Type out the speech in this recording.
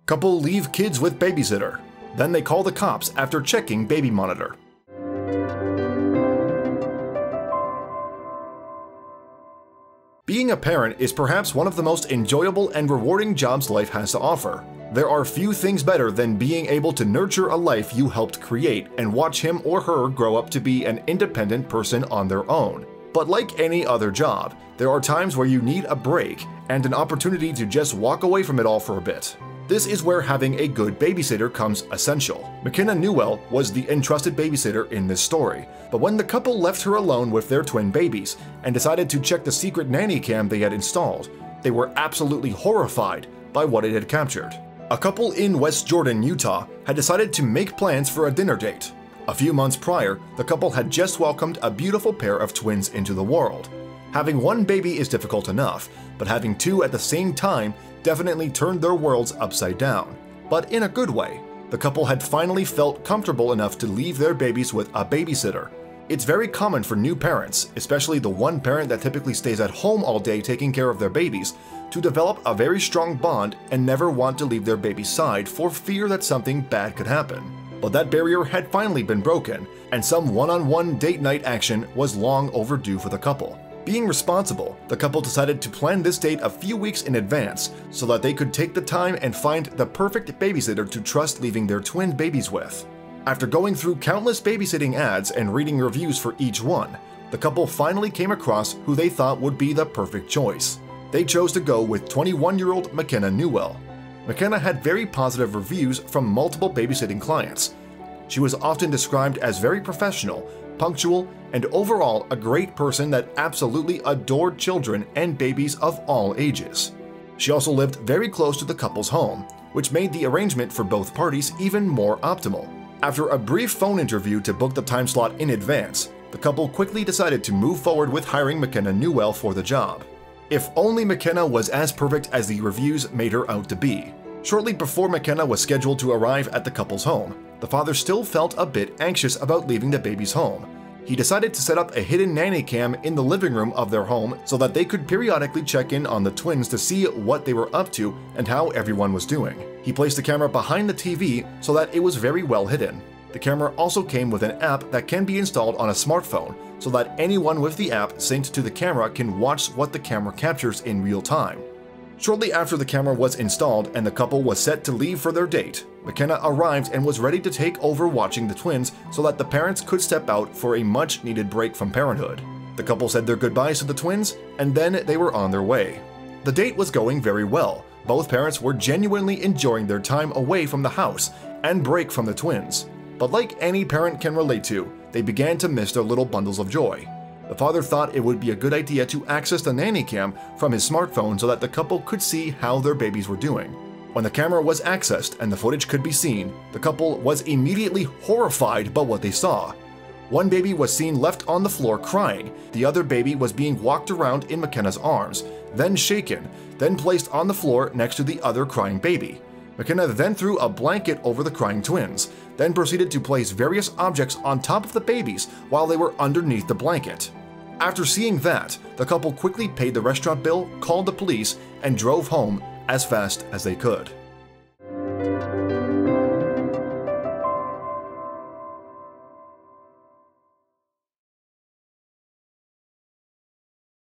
Couple leave kids with babysitter. Then they call the cops after checking baby monitor. Being a parent is perhaps one of the most enjoyable and rewarding jobs life has to offer. There are few things better than being able to nurture a life you helped create and watch him or her grow up to be an independent person on their own. But like any other job, there are times where you need a break and an opportunity to just walk away from it all for a bit. This is where having a good babysitter comes essential. McKenna Newell was the entrusted babysitter in this story, but when the couple left her alone with their twin babies and decided to check the secret nanny cam they had installed, they were absolutely horrified by what it had captured. A couple in West Jordan, Utah had decided to make plans for a dinner date. A few months prior, the couple had just welcomed a beautiful pair of twins into the world. Having one baby is difficult enough, but having two at the same time definitely turned their worlds upside down. But in a good way. The couple had finally felt comfortable enough to leave their babies with a babysitter. It's very common for new parents, especially the one parent that typically stays at home all day taking care of their babies, to develop a very strong bond and never want to leave their baby's side for fear that something bad could happen. But that barrier had finally been broken, and some one-on-one date night action was long overdue for the couple. Being responsible, the couple decided to plan this date a few weeks in advance so that they could take the time and find the perfect babysitter to trust leaving their twin babies with. After going through countless babysitting ads and reading reviews for each one, the couple finally came across who they thought would be the perfect choice. They chose to go with 21-year-old McKenna Newell. McKenna had very positive reviews from multiple babysitting clients. She was often described as very professional, punctual, and overall a great person that absolutely adored children and babies of all ages. She also lived very close to the couple's home, which made the arrangement for both parties even more optimal. After a brief phone interview to book the time slot in advance, the couple quickly decided to move forward with hiring McKenna Newell for the job. If only McKenna was as perfect as the reviews made her out to be. Shortly before McKenna was scheduled to arrive at the couple's home, the father still felt a bit anxious about leaving the baby's home. He decided to set up a hidden nanny cam in the living room of their home so that they could periodically check in on the twins to see what they were up to and how everyone was doing. He placed the camera behind the TV so that it was very well hidden. The camera also came with an app that can be installed on a smartphone so that anyone with the app synced to the camera can watch what the camera captures in real time. Shortly after the camera was installed and the couple was set to leave for their date, McKenna arrived and was ready to take over watching the twins so that the parents could step out for a much-needed break from parenthood. The couple said their goodbyes to the twins, and then they were on their way. The date was going very well. Both parents were genuinely enjoying their time away from the house and break from the twins. But like any parent can relate to, they began to miss their little bundles of joy. The father thought it would be a good idea to access the nanny cam from his smartphone so that the couple could see how their babies were doing. When the camera was accessed and the footage could be seen, the couple was immediately horrified by what they saw. One baby was seen left on the floor crying, the other baby was being walked around in McKenna's arms, then shaken, then placed on the floor next to the other crying baby. McKenna then threw a blanket over the crying twins, then proceeded to place various objects on top of the babies while they were underneath the blanket. After seeing that, the couple quickly paid the restaurant bill, called the police, and drove home as fast as they could.